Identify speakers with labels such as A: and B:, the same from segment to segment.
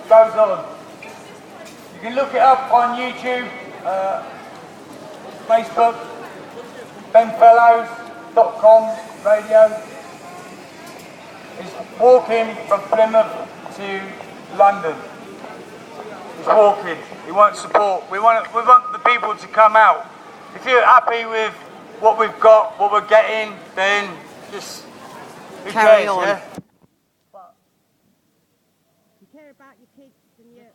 A: goes on. You can look it up on YouTube, Facebook, benfellows.com radio. He's walking from Plymouth to London. He's walking. He wants support. We want the people to come out. If you're happy with what we've got, what we're getting, then just
B: carry on.
A: Yeah?
B: You care about your kids and your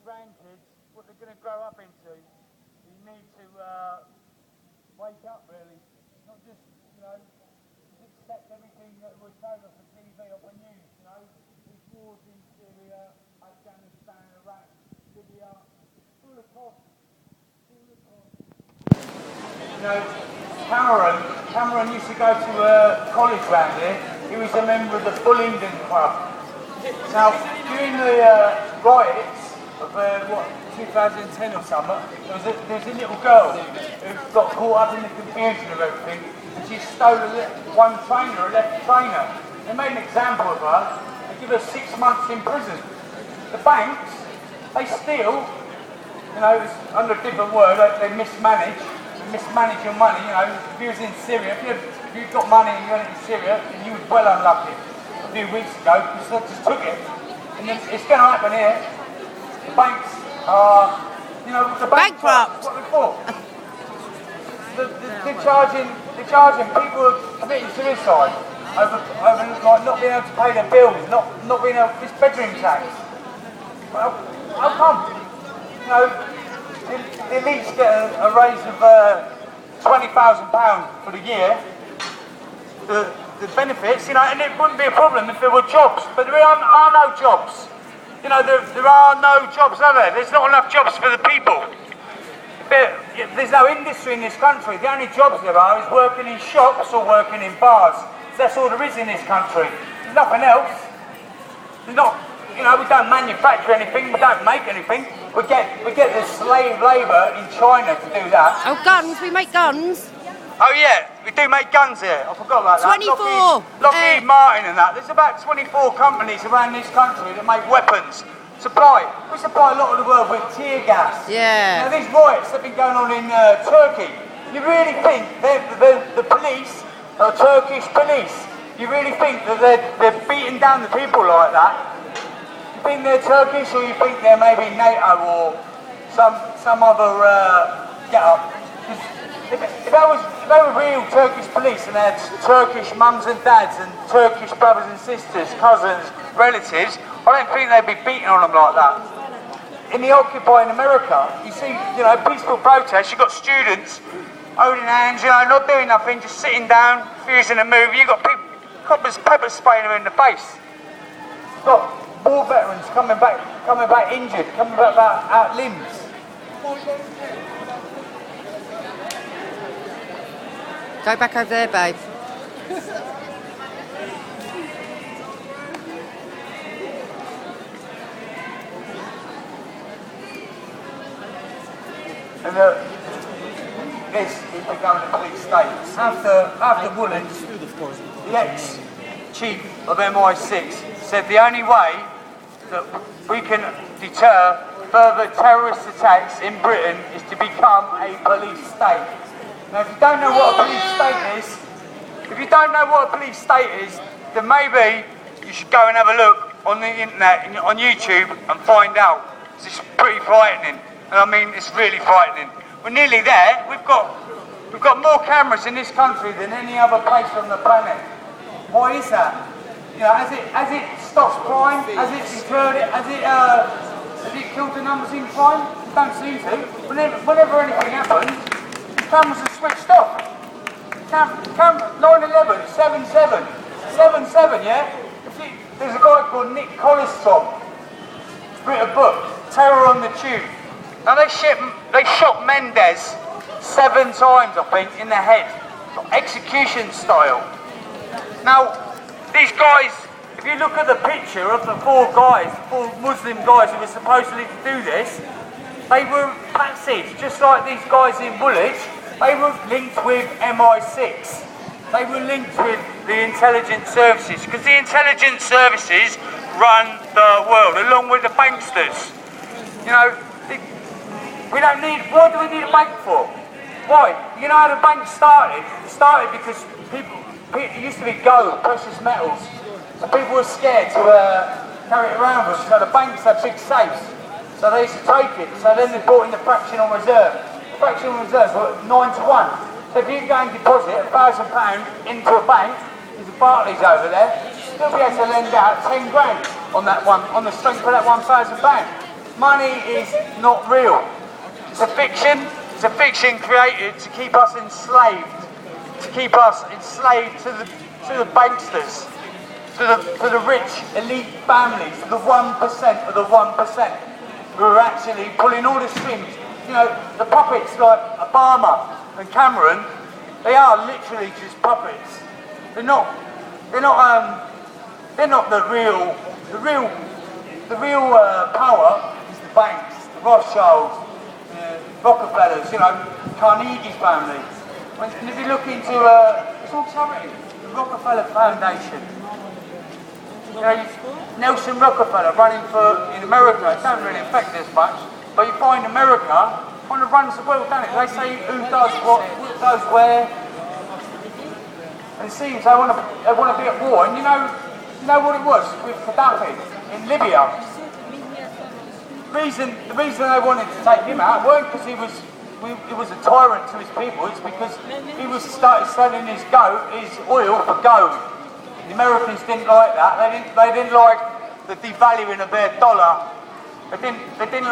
A: grandkids, what they're going to grow up into. You need to wake up, really. Not just, accept everything that was shown off the TV or the news, These wars in Syria, Afghanistan, Iraq, Libya, full of cost. Cameron used to go to college round here. He was a member of the Bullingdon Club. Now, during the riots of 2010 or something, there was a little girl who got caught up in the confusion of everything, and she stole a left trainer. They made an example of her. They give her 6 months in prison. The banks, they steal. It's under a different word. They mismanage your money. If you was in Syria, if you've got money and you went in Syria, and you was well unlucky a few weeks ago, because they just took it. And it's going to happen here. The banks are,
B: bankrupt.
A: What they're for. They're charging people committing suicide over not being able to pay their bills, not being able to this bedroom tax. Well, how come? The elites get a raise of £20,000 for the year. The benefits, and it wouldn't be a problem if there were jobs, but there are no jobs. There are no jobs, are there? There's not enough jobs for the people. There's no industry in this country. The only jobs there are is working in shops or working in bars. So that's all there is in this country. There's nothing else. There's not, we don't manufacture anything, we don't make anything. We get the slave labour in China to do that.
B: Oh, guns, we make guns.
A: Oh yeah, we do make guns here. I forgot about that.
B: 24.
A: Lockheed Martin and that. There's about 24 companies around this country that make weapons. We supply a lot of the world with tear gas.
B: Yeah.
A: These riots that have been going on in Turkey. You really think the police, Turkish police, you really think that they're beating down the people like that? You think they're Turkish, or you think they're maybe NATO or some other get-up? If they were real Turkish police and they had Turkish mums and dads and Turkish brothers and sisters, cousins, relatives, I don't think they'd be beating on them like that. In the occupying America, you see, peaceful protests. You've got students holding hands, not doing nothing, just sitting down, refusing to move. You've got people, coppers pepper spraying them in the face. You've got war veterans coming back injured, coming back out limbs.
B: Go back over there, babe.
A: And this is becoming a police state. After Woolwich, the ex-chief of MI6 said the only way that we can deter further terrorist attacks in Britain is to become a police state. Now, if you don't know what a police state is, then maybe you should go and have a look on the internet, on YouTube, and find out. It's pretty frightening, and I mean, it's really frightening. We're nearly there. We've got more cameras in this country than any other place on the planet. Why is that? Has it stopped crime? Has it deterred it? Has it killed the numbers in crime? It don't seem to. Whenever anything happens, cameras are switched off. 9/11, 7/7, yeah? There's a guy called Nick Collistrop. He's written a book, Terror on the Tube. Now they shot Mendez 7 times, I think, in the head, execution style. Now, these guys, if you look at the picture of the 4 Muslim guys who were supposedly to do this, they were patsies, just like these guys in Woolwich. They were linked with MI6. They were linked with the intelligence services, because the intelligence services run the world, along with the banksters. You know, we don't need, what do we need a bank for? Why? You know how the bank started? It started because it used to be gold, precious metals. So people were scared to carry it around with them. So the banks had big safes. So they used to take it. So then they brought in the fractional reserve. The fractional reserves were 9 to 1. So if you go and deposit £1,000 into a bank, there's a Barclays over there, they'll be able to lend out 10 grand on that one, on the strength of that £1,000. Money is not real. It's a fiction. It's a fiction created to keep us enslaved. To keep us enslaved to the banksters, to the rich elite families, the 1% of the 1%, who are actually pulling all the strings. You know, the puppets like Obama and Cameron, they are literally just puppets. They're not the real power is the banks, the Rothschilds, the Rockefellers, you know, Carnegie's family. And if you look into, it's all charity, the Rockefeller Foundation. You know, Nelson Rockefeller running in America, it don't really affect us much, but you find America kind of runs the world, don't it? They say who does what goes where. And it seems they want to be at war. And you know what it was with Gaddafi in Libya? The reason they wanted to take him out weren't because he was a tyrant to his people. It's because he started selling his oil for gold. The Americans didn't like that. They didn't like the devaluing of their dollar. They didn't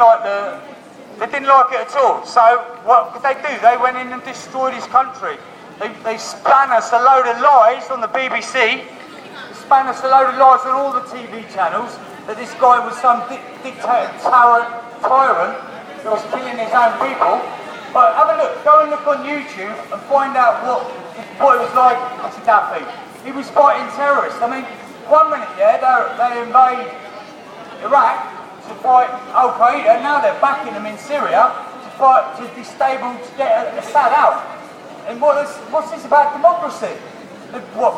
A: like it at all. So what could they do? They went in and destroyed his country. They span us a load of lies on the BBC. They span us a load of lies on all the TV channels that this guy was some dictator tyrant that was killing his own people. But have a look. Go and look on YouTube and find out what it was like at Gaddafi. He was fighting terrorists. I mean, 1 minute, yeah, they invade Iraq to fight Al Qaeda. Now they're backing them in Syria to get Assad out. And what's this about democracy?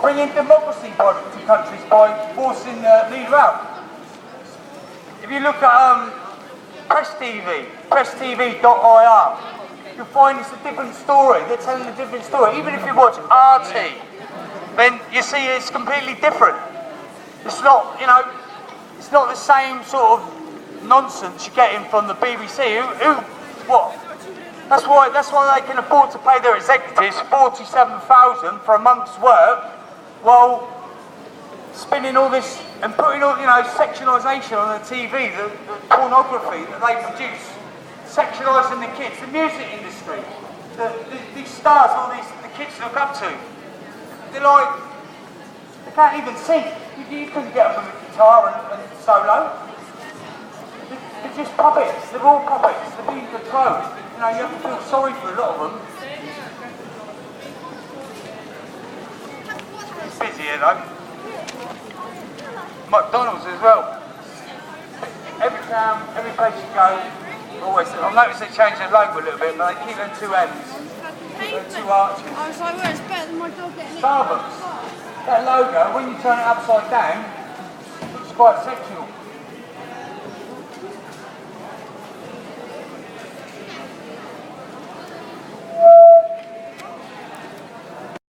A: Bringing democracy to countries by forcing the leader out? If you look at Press TV, presstv.ir, you'll find it's a different story. They're telling a different story. Even if you watch RT, then you see it's completely different. It's not, it's not the same sort of nonsense you're getting from the BBC. That's why they can afford to pay their executives $47,000 for a month's work, while spinning all this and putting all, sexualisation on the TV, the pornography that they produce, sexualising the kids, the music industry, these stars, the kids look up to. They're like, they can't even sing. You couldn't get them with a guitar and solo. They're just puppets. They're all puppets. They're being controlled. You have to feel sorry for a lot of them. It's busy here though. McDonald's as well. Every town, every place you go, always. I've noticed they changed their logo a little bit, but they keep them two M's. Keep them two arches.
B: I was like, well, it's better than my dog getting it.
A: Starbucks. That logo, when you turn it upside down, looks quite sexual.